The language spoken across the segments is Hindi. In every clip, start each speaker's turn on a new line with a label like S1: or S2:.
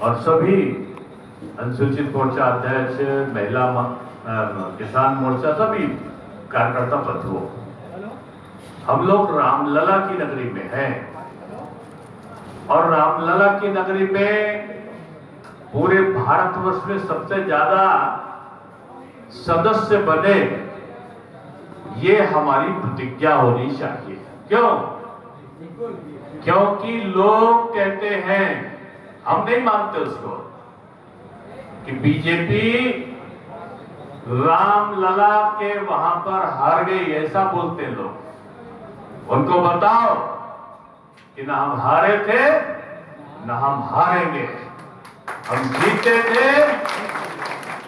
S1: और सभी अनुसूचित मोर्चा अध्यक्ष, महिला किसान मोर्चा, सभी कार्यकर्ता बंधुओं, हम लोग रामलला की नगरी में हैं और रामलला की नगरी में पूरे भारतवर्ष में सबसे ज्यादा सदस्य बने, ये हमारी प्रतिज्ञा होनी चाहिए। क्यों? क्योंकि लोग कहते हैं, हम नहीं मानते उसको, कि बीजेपी रामलला के वहां पर हार गई, ऐसा बोलते लोग। उनको बताओ कि ना हम हारे थे ना हम हारेंगे, हम जीते थे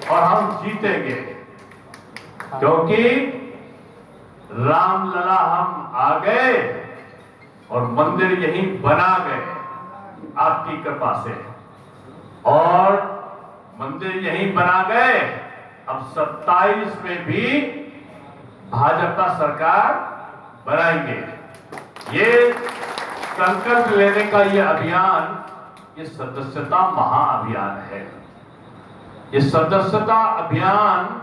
S1: और हम जीतेंगे, क्योंकि रामलला हम आ गए और मंदिर यहीं बना गए आपकी कृपा से, और मंदिर यहीं बना गए। अब 27 में भी भाजपा सरकार बनाएंगे। ये संकल्प लेने का ये अभियान, ये सदस्यता महाअभियान है। ये सदस्यता अभियान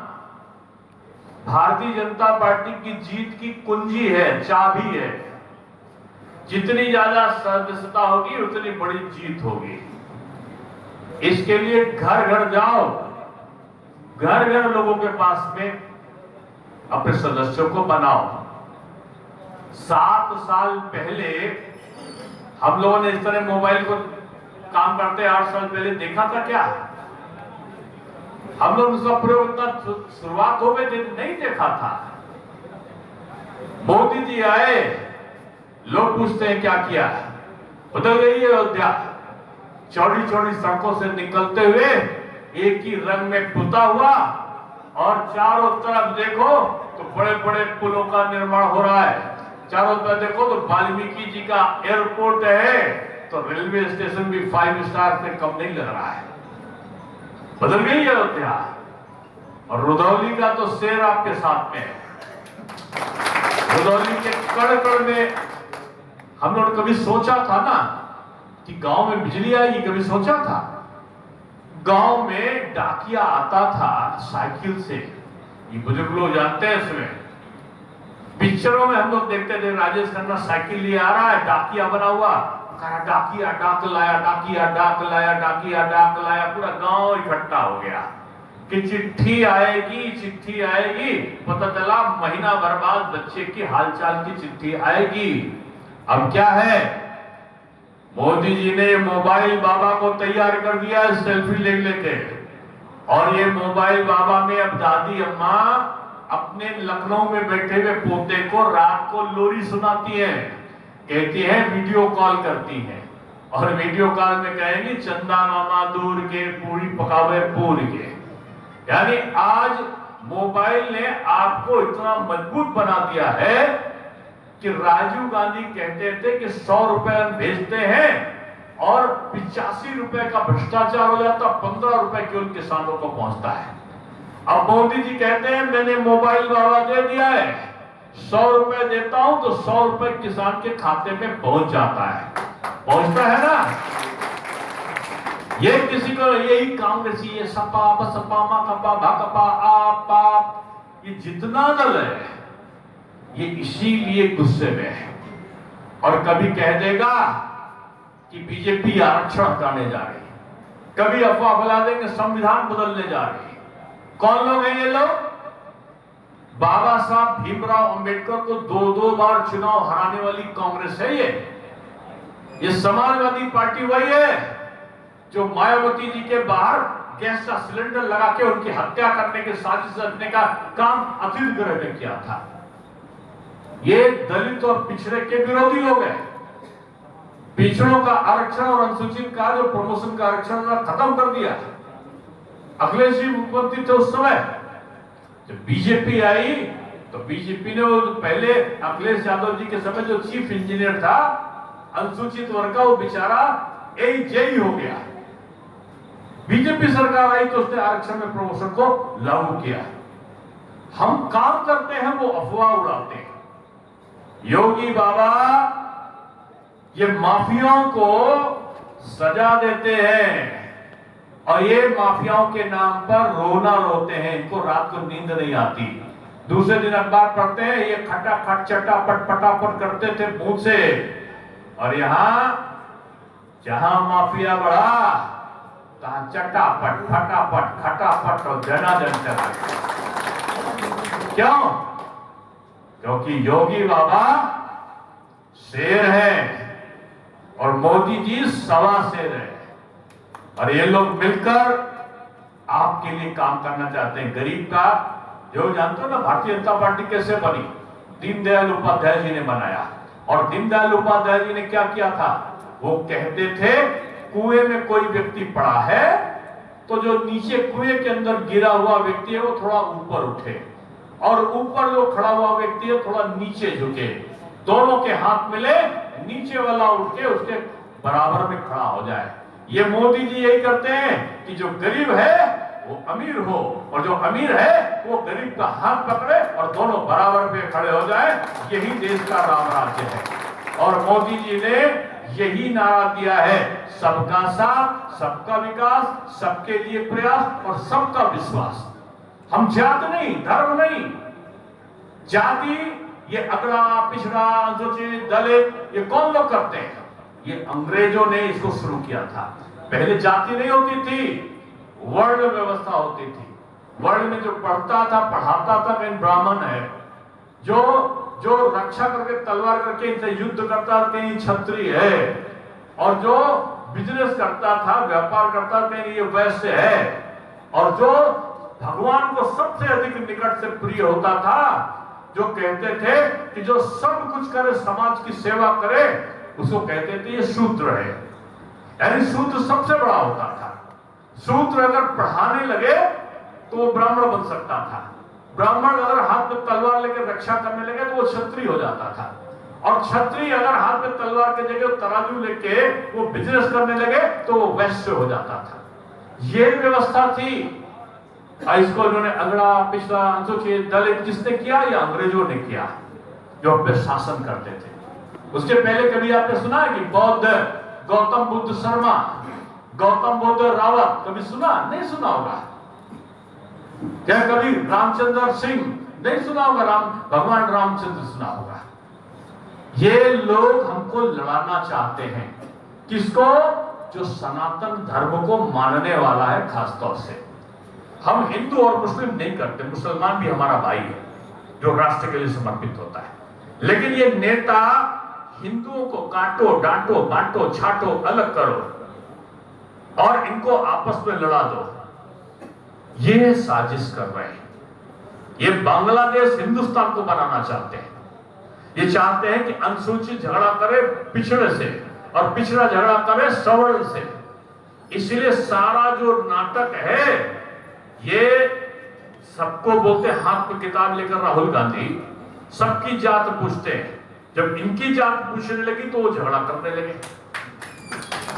S1: भारतीय जनता पार्टी की जीत की कुंजी है, चाबी है। जितनी ज्यादा सदस्यता होगी उतनी बड़ी जीत होगी। इसके लिए घर घर जाओ, घर घर लोगों के पास में अपने सदस्यों को बनाओ। 7 साल पहले हम लोगों ने इस तरह मोबाइल को काम करते 8 साल पहले देखा था क्या? हम लोग उसका प्रयोग इतना शुरुआत हो गई थी, नहीं देखा था। मोदी जी आए, लोग पूछते हैं क्या किया? बदल गई है अयोध्या। चौड़ी चौड़ी सड़कों से निकलते हुए एक ही रंग में पुता हुआ, और चारों तरफ देखो तो बड़े बड़े पुलों का निर्माण हो रहा है। चारों तरफ देखो तो वाल्मीकि जी का एयरपोर्ट है, तो रेलवे स्टेशन भी 5 स्टार से कम नहीं लग रहा है। बदल गई है अयोध्या। और रुधौली का तो शेर आपके साथ में है। रुधौली के कड़ कड़ में हम लोग कभी सोचा था ना कि गांव में बिजली आएगी? कभी सोचा था? गांव में डाकिया आता था साइकिल से, ये बुजुर्ग लोग जानते हैं। इसमें पिक्चरों में हम लोग देखते थे, राजेश खन्ना साइकिल लिए आ रहा है, डाकिया बना हुआ, डाकिया डाक लाया, डाकिया डाक लाया, डाकिया डाक लाया। पूरा गांव इकट्ठा हो गया कि चिट्ठी आएगी, चिट्ठी आएगी। पता चला महीना भर बाद बच्चे की हालचाल की चिट्ठी आएगी। अब क्या है? मोदी जी ने मोबाइल बाबा को तैयार कर दिया है, सेल्फी ले लेके। और ये मोबाइल बाबा में अब दादी अम्मा अपने लखनऊ में बैठे हुए पोते को रात को लोरी सुनाती है, कहती है, वीडियो कॉल करती है, और वीडियो कॉल में कहेंगी, चंदा मामा दूर के पूरी पकावे पूर के। यानी आज मोबाइल ने आपको इतना मजबूत बना दिया है कि राजीव गांधी कहते थे कि 100 रुपए भेजते हैं और 85 रुपए का भ्रष्टाचार हो जाता, 15 रुपए केवल किसानों को पहुंचता है। अब मोदी जी कहते हैं, मैंने मोबाइल बाबा दे दिया है, 100 रुपए देता हूं तो 100 रुपए किसान के खाते में पहुंच जाता है। पहुंचता है ना? ये किसी को यही कांग्रेसी, ये सपा बसपा माकपा भाकपा आप, ये जितना दल है ये इसीलिए गुस्से में है। और कभी कह देगा कि बीजेपी आरक्षण हटाने जा रही, कभी अफवाह फैला देंगे संविधान बदलने जा रही। कौन लोग हैं ये लोग? बाबा साहब भीमराव अंबेडकर को 2-2 बार चुनाव हराने वाली कांग्रेस है ये समाजवादी पार्टी वही है जो मायावती जी के बाहर गैस का सिलेंडर लगा के उनकी हत्या करने की साजिश रचने का काम अखिल ग्रह ने किया था। ये दलित और पिछड़े के विरोधी लोग हैं। पिछड़ों का आरक्षण और अनुसूचित का जो प्रमोशन का आरक्षण खत्म कर दिया। अखिलेश जी मुख्यमंत्री थे उस समय, जब बीजेपी आई तो बीजेपी ने वो पहले अखिलेश यादव जी के समय जो चीफ इंजीनियर था अनुसूचित वर्ग का, वो बेचारा जेई हो गया। बीजेपी सरकार आई तो उसने आरक्षण में प्रमोशन को लागू किया। हम काम करते हैं, वो अफवाह उड़ाते हैं। योगी बाबा ये माफियाओं को सजा देते हैं, और ये माफियाओं के नाम पर रोना रोते हैं, इनको रात को नींद नहीं आती। दूसरे दिन अखबार पढ़ते हैं, ये खटाखट चटापट पटापट करते थे मुंह से। और यहां जहां माफिया बढ़ा, तहां चटापट फटापट खटापट और जनाजन चला। क्यों? क्योंकि योगी बाबा शेर है और मोदी जी सवा शेर है, और ये लोग मिलकर आपके लिए काम करना चाहते हैं। गरीब का जो जानते हो ना, भारतीय जनता पार्टी कैसे बनी? दीनदयाल उपाध्याय जी ने बनाया। और दीनदयाल उपाध्याय जी ने क्या किया था? वो कहते थे कुएं में कोई व्यक्ति पड़ा है तो जो नीचे कुएं के अंदर गिरा हुआ व्यक्ति है वो थोड़ा ऊपर उठे, और ऊपर जो खड़ा हुआ व्यक्ति है थोड़ा नीचे झुके, दोनों के हाथ मिले, नीचे वाला उठ के उसके बराबर में खड़ा हो जाए। ये मोदी जी यही करते हैं कि जो गरीब है वो अमीर हो, और जो अमीर है वो गरीब का हाथ पकड़े और दोनों बराबर पे खड़े हो जाए। यही देश का राम राज्य है। और मोदी जी ने यही नारा दिया है, सबका साथ, सबका विकास, सबके लिए प्रयास और सबका विश्वास। हम जात नहीं, धर्म नहीं, जाति ये अगड़ा पिछड़ा अनुसूचित दलित ये कौन लोग करते हैं? ये अंग्रेजों ने इसको शुरू किया था। पहले जाति नहीं होती थी, वर्ण व्यवस्था होती थी। वर्ण में जो पढ़ता था पढ़ाता था कहीं ब्राह्मण है, जो रक्षा करके तलवार करके इनसे युद्ध करता कहीं क्षत्रिय है, और जो बिजनेस करता था व्यापार करता कहीं ये वैश्य है, और जो भगवान को सबसे अधिक निकट से प्रिय होता था, जो कहते थे कि जो सब कुछ करे समाज की सेवा करे, उसको कहते थे ये शूद्र है। यानी शूद्र सबसे बड़ा होता था। शूद्र अगर पढ़ाने लगे तो वो ब्राह्मण बन सकता था। ब्राह्मण अगर हाथ में तलवार लेकर रक्षा करने लगे तो वो क्षत्रिय हो जाता था, और क्षत्रिय अगर हाथ में तलवार के जगह तराजू लेके वो बिजनेस करने लगे तो वो वैश्य हो जाता था। ये व्यवस्था थी। इसको इन्होंने अगड़ा पिछड़ा अनुसूचित दलित किसने किया? या अंग्रेजों ने किया, जो अपने शासन करते थे। उसके पहले कभी आपने सुना है कि बौद्ध गौतम बुद्ध शर्मा, गौतम बुद्ध रावत कभी सुना? नहीं सुना होगा। क्या कभी रामचंद्र सिंह नहीं सुना होगा? भगवान रामचंद्र सुना होगा। ये लोग हमको लड़ाना चाहते हैं। किसको? जो सनातन धर्म को मानने वाला है। खासतौर से हम हिंदू और मुस्लिम नहीं करते, मुसलमान भी हमारा भाई है जो राष्ट्र के लिए समर्पित होता है। लेकिन ये नेता हिंदुओं को काटो, डांटो, बांटो, छाटो, अलग करो और इनको आपस में लड़ा दो, ये साजिश कर रहे हैं। ये बांग्लादेश हिंदुस्तान को बनाना चाहते हैं। ये चाहते हैं कि अनुसूचित झगड़ा करे पिछड़े से और पिछड़ा झगड़ा करे सवर्ण से। इसलिए सारा जो नाटक है ये सबको बोलते, हाथ में किताब लेकर राहुल गांधी सबकी जात पूछते हैं। जब इनकी जात पूछने लगी तो वो झगड़ा करने लगे।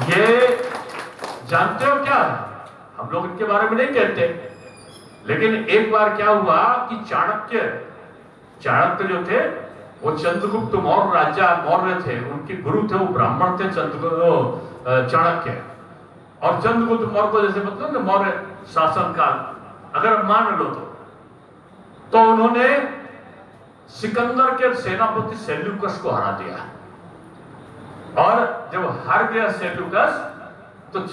S1: ये जानते हो क्या? हम लोग इनके बारे में नहीं कहते, लेकिन एक बार क्या हुआ कि चाणक्य जो थे वो चंद्रगुप्त मौर्य थे, उनके गुरु थे, वो ब्राह्मण थे चाणक्य। और चंद्रगुप्त मौर्य को जैसे मतलब ना मौर्य शासनकाल अगर मान लो तो उन्होंने सिकंदर के सेनापति सेल्यूकस को हरा दिया। और जब हार गया सेल्यूकस